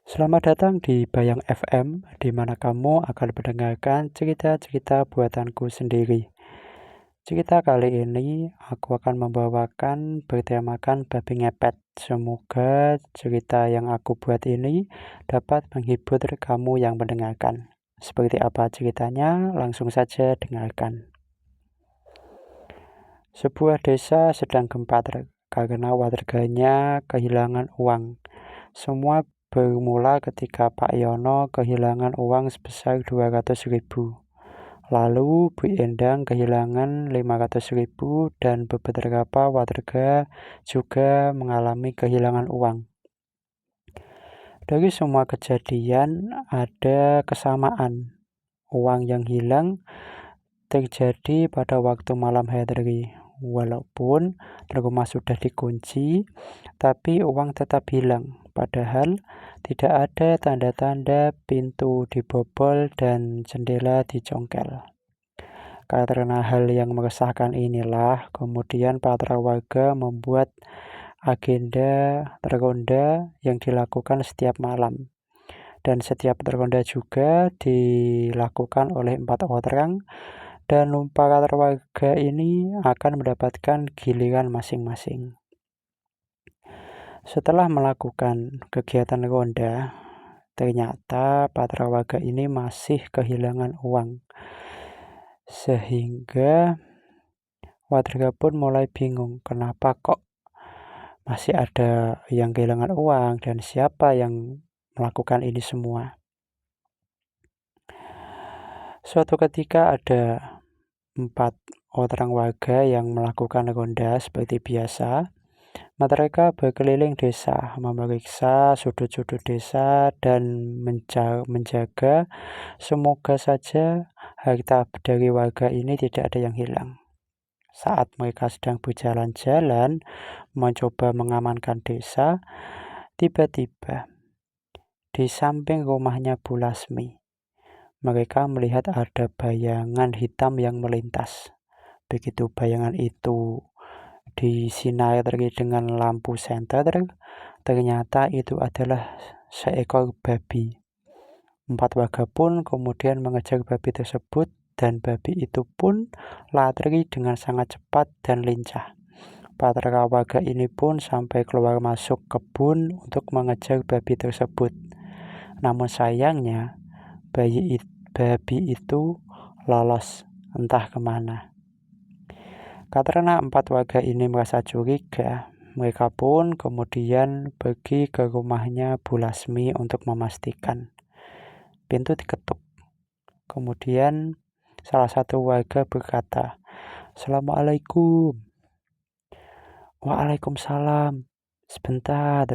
Selamat datang di Bayang FM, di mana kamu akan mendengarkan cerita-cerita buatanku sendiri. Cerita kali ini aku akan membawakan bertemakan babi ngepet. Semoga cerita yang aku buat ini dapat menghibur kamu yang mendengarkan. Seperti apa ceritanya? Langsung saja dengarkan. Sebuah desa sedang gempa karena warganya kehilangan uang. Semua bermula ketika Pak Yono kehilangan uang sebesar 200.000. Lalu Bu Endang kehilangan 500.000 dan beberapa warga juga mengalami kehilangan uang. Dari semua kejadian ada kesamaan. Uang yang hilang terjadi pada waktu malam hari. Walaupun rumah sudah dikunci, tapi uang tetap hilang. Padahal tidak ada tanda-tanda pintu dibobol dan jendela dicongkel. Karena hal yang meresahkan inilah, kemudian para warga membuat agenda ronda yang dilakukan setiap malam. Dan setiap ronda juga dilakukan oleh 4 orang, dan para warga ini akan mendapatkan giliran masing-masing. Setelah melakukan kegiatan ronda, ternyata para warga ini masih kehilangan uang. Sehingga warga pun mulai bingung, kenapa kok masih ada yang kehilangan uang dan siapa yang melakukan ini semua. Suatu ketika ada 4 orang warga yang melakukan ronda seperti biasa. Mereka berkeliling desa, memeriksa sudut-sudut desa dan menjaga semoga saja harta dari warga ini tidak ada yang hilang. Saat mereka sedang berjalan-jalan mencoba mengamankan desa, tiba-tiba di samping rumahnya Bu Lasmi, mereka melihat ada bayangan hitam yang melintas. Begitu bayangan itu disinari dengan lampu senter, ternyata itu adalah seekor babi. 4 warga pun kemudian mengejar babi tersebut dan babi itu pun lari dengan sangat cepat dan lincah. Para warga ini pun sampai keluar masuk kebun untuk mengejar babi tersebut. Namun sayangnya babi itu lolos entah kemana. Karena 4 warga ini merasa curiga, mereka pun kemudian pergi ke rumahnya Bu Lasmi untuk memastikan. Pintu diketuk. Kemudian salah satu warga berkata, "Assalamualaikum." "Waalaikumsalam. Sebentar."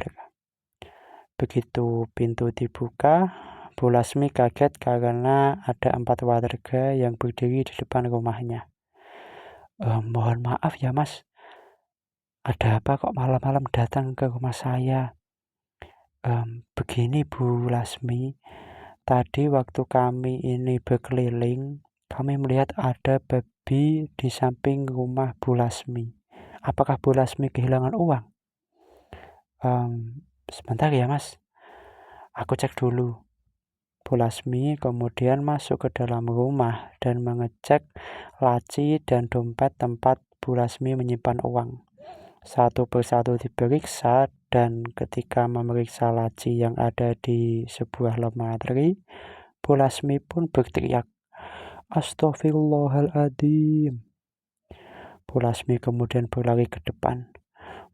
Begitu pintu dibuka, Bu Lasmi kaget karena ada 4 warga yang berdiri di depan rumahnya. "Mohon maaf ya Mas, ada apa kok malam-malam datang ke rumah saya?" Begini Bu Lasmi, tadi waktu kami ini berkeliling, kami melihat ada babi di samping rumah Bu Lasmi. Apakah Bu Lasmi kehilangan uang? Sebentar ya Mas, aku cek dulu. Bu Lasmi kemudian masuk ke dalam rumah dan mengecek laci dan dompet tempat Bu Lasmi menyimpan uang. Satu persatu diperiksa, dan ketika memeriksa laci yang ada di sebuah lemari, Bu Lasmi pun berteriak, "Astaghfirullahaladzim." Bu Lasmi kemudian berlari ke depan.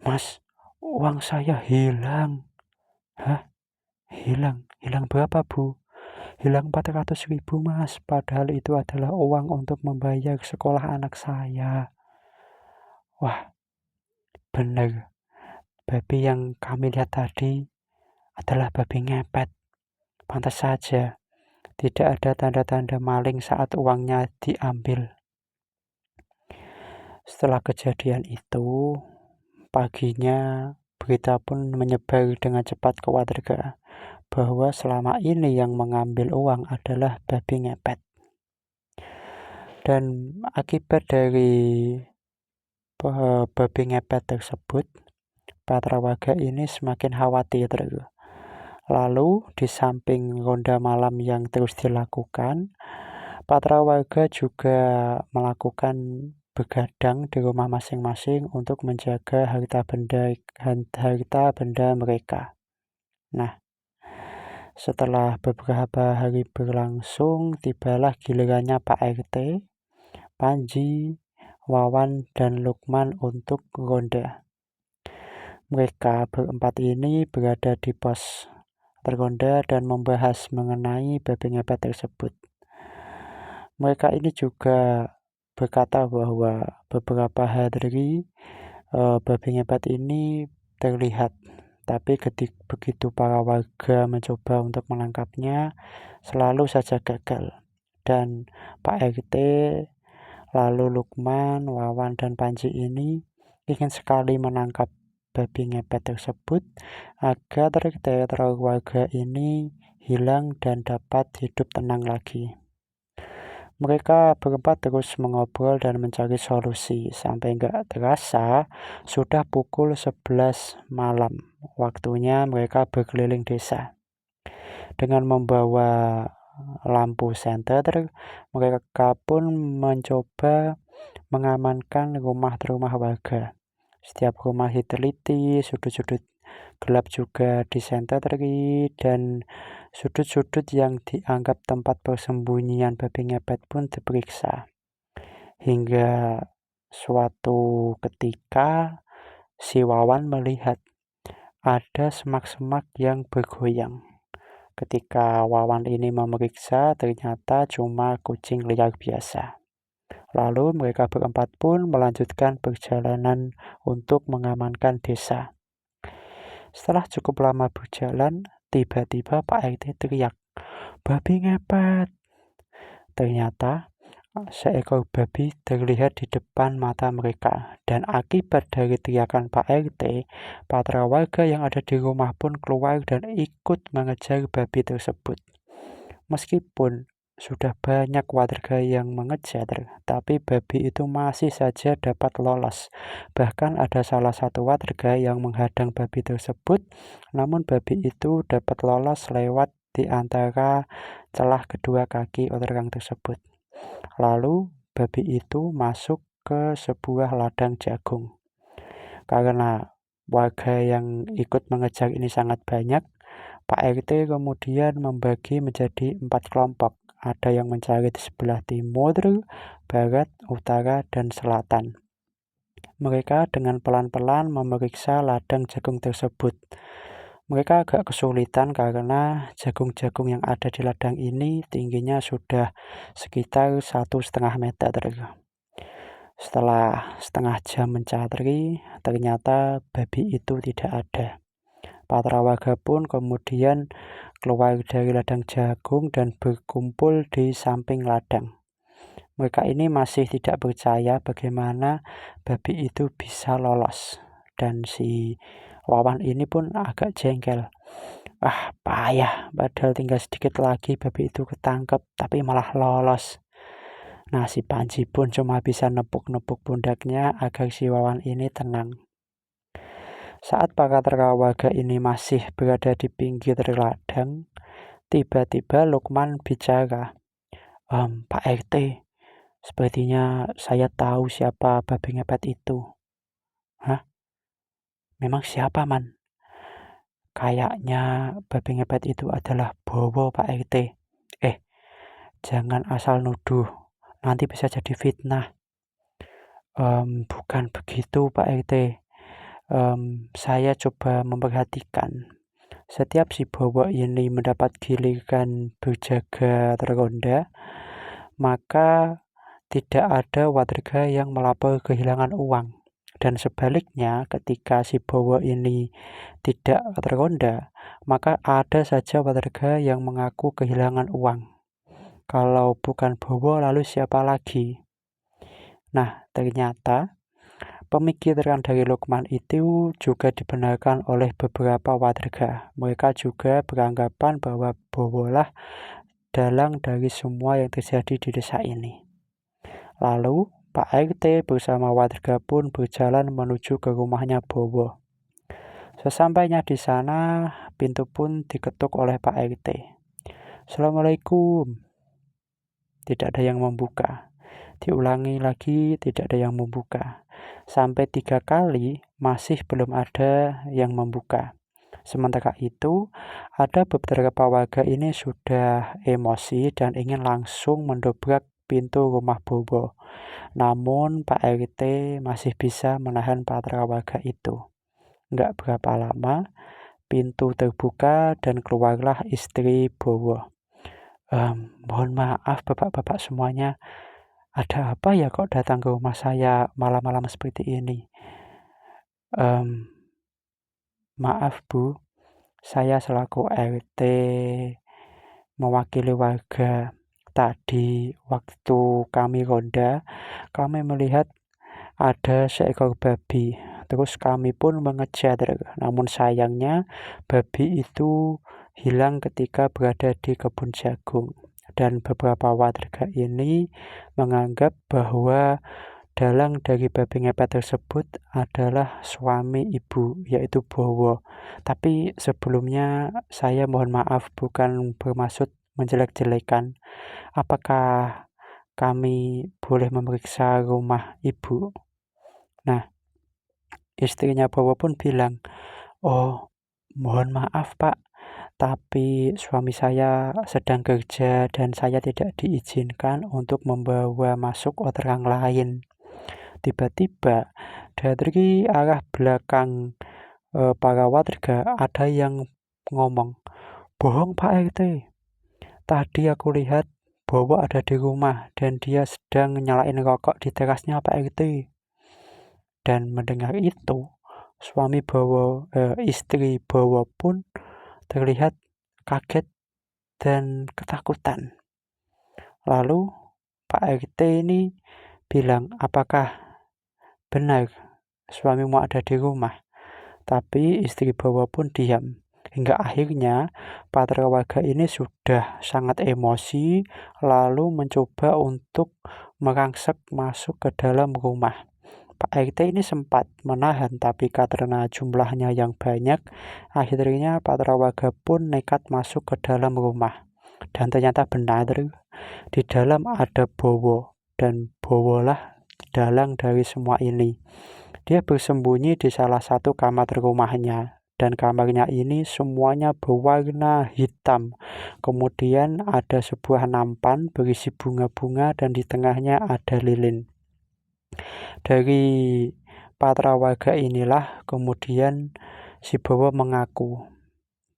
"Mas, uang saya hilang." "Hah? Hilang? Hilang berapa Bu?" "Hilang 400.000 Mas, padahal itu adalah uang untuk membayar sekolah anak saya." Wah, benar. Babi yang kami lihat tadi adalah babi ngepet. Pantas saja tidak ada tanda-tanda maling saat uangnya diambil. Setelah kejadian itu, paginya berita pun menyebar dengan cepat ke warga bahwa selama ini yang mengambil uang adalah babi ngepet. Dan akibat dari babi ngepet tersebut, para warga ini semakin khawatir. Lalu di samping ronda malam yang terus dilakukan, para warga juga melakukan begadang di rumah masing-masing untuk menjaga harta benda mereka. Nah, setelah beberapa hari berlangsung, tibalah gilirannya Pak RT, Panji, Wawan, dan Lukman untuk ronda. Mereka berempat ini berada di pos terronda dan membahas mengenai babi ngepet tersebut. Mereka ini juga berkata bahwa beberapa hari babi ngepet ini terlihat, tapi begitu para warga mencoba untuk menangkapnya, selalu saja gagal. Dan Pak RT, lalu Lukman, Wawan, dan Panji ini ingin sekali menangkap babi ngepet tersebut agar teror warga ini hilang dan dapat hidup tenang lagi. Mereka berempat terus mengobrol dan mencari solusi sampai nggak terasa sudah pukul 11 malam. Waktunya mereka berkeliling desa. Dengan membawa lampu senter, mereka pun mencoba mengamankan rumah warga. Setiap rumah diteliti, sudut-sudut gelap juga disenteri, dan sudut-sudut yang dianggap tempat persembunyian babi ngepet pun diperiksa. Hingga suatu ketika si Wawan melihat ada semak-semak yang bergoyang. Ketika Wawan ini memeriksa, ternyata cuma kucing liar biasa. Lalu mereka berempat pun melanjutkan perjalanan untuk mengamankan desa. Setelah cukup lama berjalan, tiba-tiba Pak RT teriak, "Babi ngepet!" Ternyata seekor babi terlihat di depan mata mereka, dan akibat dari teriakan Pak RT, para warga yang ada di rumah pun keluar dan ikut mengejar babi tersebut. Meskipun sudah banyak warga yang mengejar, tapi babi itu masih saja dapat lolos. Bahkan ada salah satu warga yang menghadang babi tersebut, namun babi itu dapat lolos lewat di antara celah kedua kaki orang tersebut. Lalu babi itu masuk ke sebuah ladang jagung. Karena warga yang ikut mengejar ini sangat banyak, Pak RT kemudian membagi menjadi 4 kelompok. Ada yang mencari di sebelah timur, barat, utara, dan selatan. Mereka dengan pelan-pelan memeriksa ladang jagung tersebut. Mereka agak kesulitan karena jagung-jagung yang ada di ladang ini tingginya sudah sekitar 1,5 meter. Setelah setengah jam mencari, ternyata babi itu tidak ada. Para warga pun kemudian keluar dari ladang jagung dan berkumpul di samping ladang. Mereka ini masih tidak percaya bagaimana babi itu bisa lolos. Dan si Wawan ini pun agak jengkel. Payah, padahal tinggal sedikit lagi babi itu ketangkep, tapi malah lolos. Nah, si Panji pun cuma bisa nepuk-nepuk pundaknya agar si Wawan ini tenang. Saat para warga ini masih berada di pinggir ladang, tiba-tiba Lukman bicara, "Pak RT, sepertinya saya tahu siapa babi ngepet itu." "Hah? Memang siapa, Man?" "Kayaknya babi ngepet itu adalah Bowo, Pak RT." Jangan asal nuduh, nanti bisa jadi fitnah." Bukan begitu, Pak RT. Saya coba memperhatikan. Setiap si Bowo ini mendapat giliran berjaga terronda, maka tidak ada warga yang melapor kehilangan uang. Dan sebaliknya, ketika si Bowo ini tidak terronda, maka ada saja warga yang mengaku kehilangan uang. Kalau bukan Bowo, lalu siapa lagi? Nah, ternyata pemikiran dari Lukman itu juga dibenarkan oleh beberapa warga. Mereka juga beranggapan bahwa Bowo lah dalang dari semua yang terjadi di desa ini. Lalu Pak RT bersama warga pun berjalan menuju ke rumahnya Bowo. Sesampainya di sana, pintu pun diketuk oleh Pak RT. "Assalamualaikum." Tidak ada yang membuka. Diulangi lagi, tidak ada yang membuka. Sampai 3 kali, masih belum ada yang membuka. Sementara itu, ada beberapa warga ini sudah emosi dan ingin langsung mendobrak pintu rumah Bobo. Namun Pak RT masih bisa menahan para warga itu. Nggak berapa lama, pintu terbuka dan keluarlah istri Bowo. Mohon maaf bapak-bapak semuanya, ada apa ya kok datang ke rumah saya malam-malam seperti ini? Maaf Bu, saya selaku RT mewakili warga. Tadi waktu kami ronda, kami melihat ada seekor babi. Terus kami pun mengejar, namun sayangnya babi itu hilang ketika berada di kebun jagung. Dan beberapa warga ini menganggap bahwa dalang dari babi ngepet tersebut adalah suami ibu, yaitu Bowo. Tapi sebelumnya saya mohon maaf, bukan bermaksud menjelek-jelekan. Apakah kami boleh memeriksa rumah ibu? Nah, istrinya Bowo pun bilang, "Oh, mohon maaf Pak, tapi suami saya sedang kerja dan saya tidak diizinkan untuk membawa masuk orang lain." Tiba-tiba dari arah belakang para warga ada yang ngomong, "Bohong Pak RT, tadi aku lihat Bowo ada di rumah dan dia sedang nyalain rokok di terasnya Pak RT." Dan mendengar itu, istri Bowo pun terlihat kaget dan ketakutan. Lalu Pak RT ini bilang, "Apakah benar suamimu ada di rumah?" Tapi istri Bowo pun diam. Hingga akhirnya para warga ini sudah sangat emosi, lalu mencoba untuk merangsek masuk ke dalam rumah. Pak RT ini sempat menahan, tapi karena jumlahnya yang banyak, akhirnya para warga pun nekat masuk ke dalam rumah. Dan ternyata benar, di dalam ada Bowo, dan Bowolah dalang dari semua ini. Dia bersembunyi di salah satu kamar rumahnya, dan kamarnya ini semuanya berwarna hitam. Kemudian ada sebuah nampan berisi bunga-bunga dan di tengahnya ada lilin. Dari para warga inilah kemudian si Bowo mengaku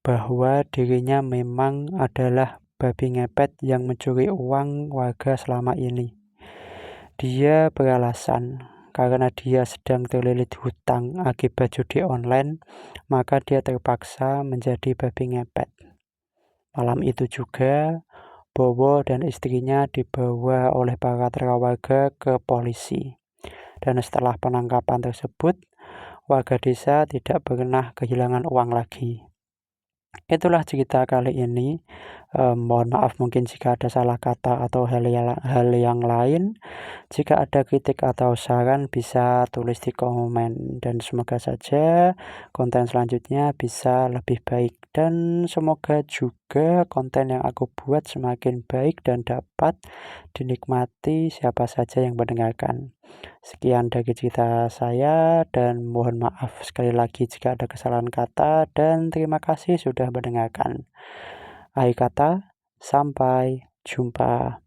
bahwa dirinya memang adalah babi ngepet yang mencuri uang warga selama ini. Dia beralasan karena dia sedang terlilit hutang akibat judi online, maka dia terpaksa menjadi babi ngepet. Malam itu juga, Bowo dan istrinya dibawa oleh para warga ke polisi. Dan setelah penangkapan tersebut, warga desa tidak pernah kehilangan uang lagi. Itulah cerita kali ini. Mohon maaf mungkin jika ada salah kata atau hal yang lain. Jika ada kritik atau saran bisa tulis di komen, dan semoga saja konten selanjutnya bisa lebih baik, dan semoga juga konten yang aku buat semakin baik dan dapat dinikmati siapa saja yang mendengarkan. Sekian dari cerita saya dan mohon maaf sekali lagi jika ada kesalahan kata, dan terima kasih sudah mendengarkan. Akhir kata, sampai jumpa.